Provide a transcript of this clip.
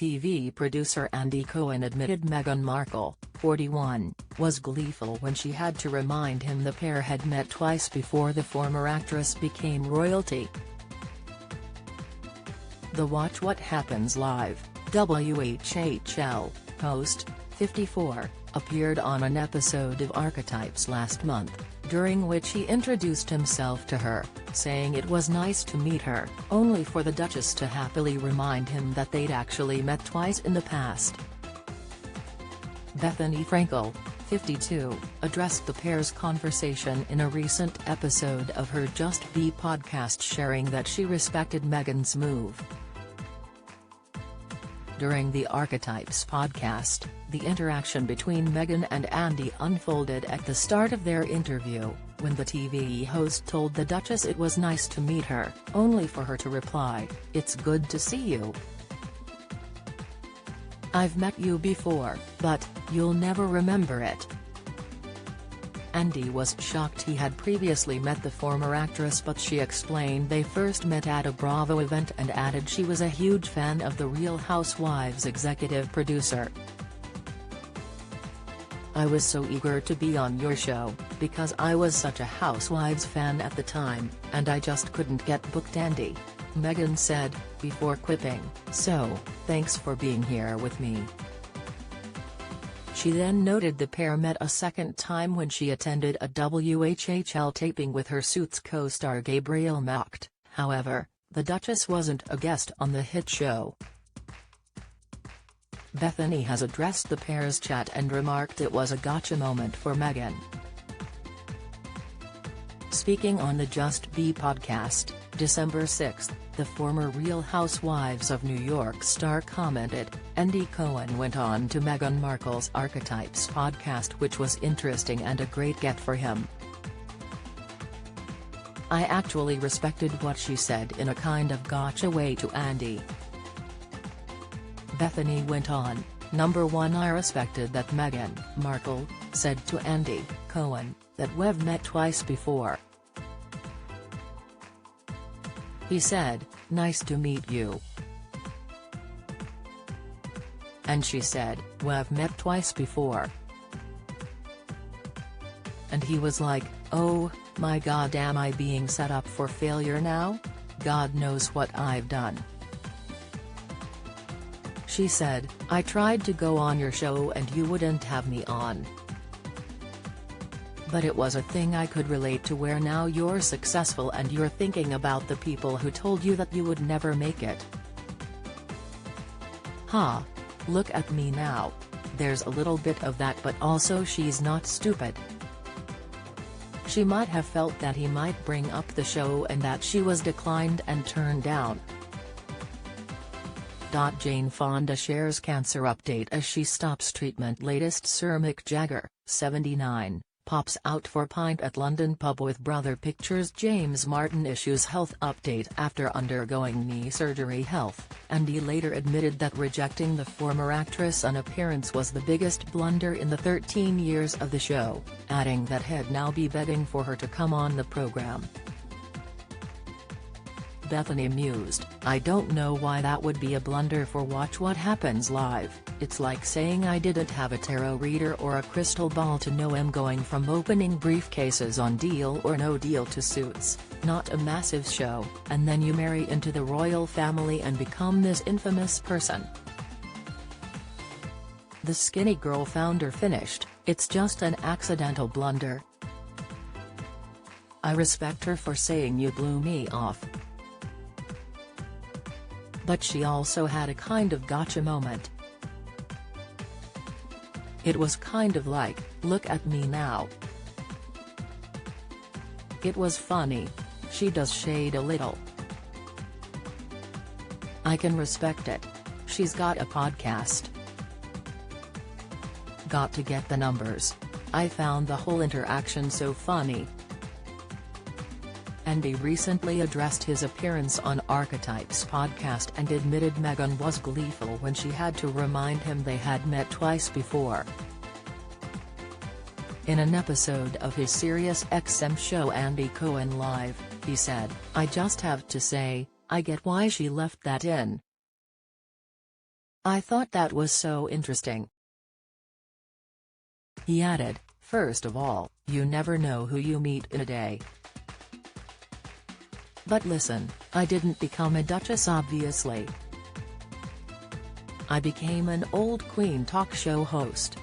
TV producer Andy Cohen admitted Meghan Markle, 41, was gleeful when she had to remind him the pair had met twice before the former actress became royalty. The Watch What Happens Live, WHHL, host, 54, appeared on an episode of Archetypes last month, during which he introduced himself to her, saying it was nice to meet her, only for the Duchess to happily remind him that they'd actually met twice in the past. Bethany Frankel, 52, addressed the pair's conversation in a recent episode of her Just Be podcast, sharing that she respected Meghan's move. During the Archetypes podcast, the interaction between Meghan and Andy unfolded at the start of their interview, when the TV host told the Duchess it was nice to meet her, only for her to reply, "It's good to see you. I've met you before, but you'll never remember it." Andy was shocked he had previously met the former actress, but she explained they first met at a Bravo event and added she was a huge fan of The Real Housewives executive producer. "I was so eager to be on your show, because I was such a Housewives fan at the time, and I just couldn't get booked," Andy, Meghan said, before quipping, "So, thanks for being here with me." She then noted the pair met a second time when she attended a WHHL taping with her Suits co-star Gabriel Macht. However, the Duchess wasn't a guest on the hit show. Bethany has addressed the pair's chat and remarked it was a gotcha moment for Meghan. Speaking on the Just Be podcast, December 6, the former Real Housewives of New York star commented, "Andy Cohen went on to Meghan Markle's Archetypes podcast, which was interesting and a great get for him. I actually respected what she said in a kind of gotcha way to Andy." Bethany went on, "Number one, I respected that Meghan Markle said to Andy Cohen that we've met twice before. He said, 'Nice to meet you.' And she said, 'We've met twice before.' And he was like, 'Oh, my God, am I being set up for failure now? God knows what I've done.' She said, 'I tried to go on your show and you wouldn't have me on. But it was a thing I could relate to, where now you're successful and you're thinking about the people who told you that you would never make it. Ha. Look at me now.' There's a little bit of that, but also she's not stupid. She might have felt that he might bring up the show and that she was declined and turned down." Jane Fonda shares cancer update as she stops treatment. Latest: Sir Mick Jagger, 79, pops out for pint at London pub with brother. Pictures: James Martin issues health update after undergoing knee surgery. Andy later admitted that rejecting the former actress on appearance was the biggest blunder in the 13 years of the show, adding that he'd now be begging for her to come on the program. Bethany mused, "I don't know why that would be a blunder for Watch What Happens Live. It's like saying I didn't have a tarot reader or a crystal ball to know I'm going from opening briefcases on Deal or No Deal to Suits, not a massive show, and then you marry into the royal family and become this infamous person." The Skinny Girl founder finished, "It's just an accidental blunder. I respect her for saying you blew me off. But she also had a kind of gotcha moment. It was kind of like, look at me now. It was funny. She does shade a little. I can respect it. She's got a podcast. Got to get the numbers. I found the whole interaction so funny." Andy recently addressed his appearance on Archetypes podcast and admitted Meghan was gleeful when she had to remind him they had met twice before. In an episode of his SiriusXM show Andy Cohen Live, he said, "I just have to say, I get why she left that in. I thought that was so interesting." He added, "First of all, you never know who you meet in a day. But listen, I didn't become a duchess obviously. I became an old Queen talk show host.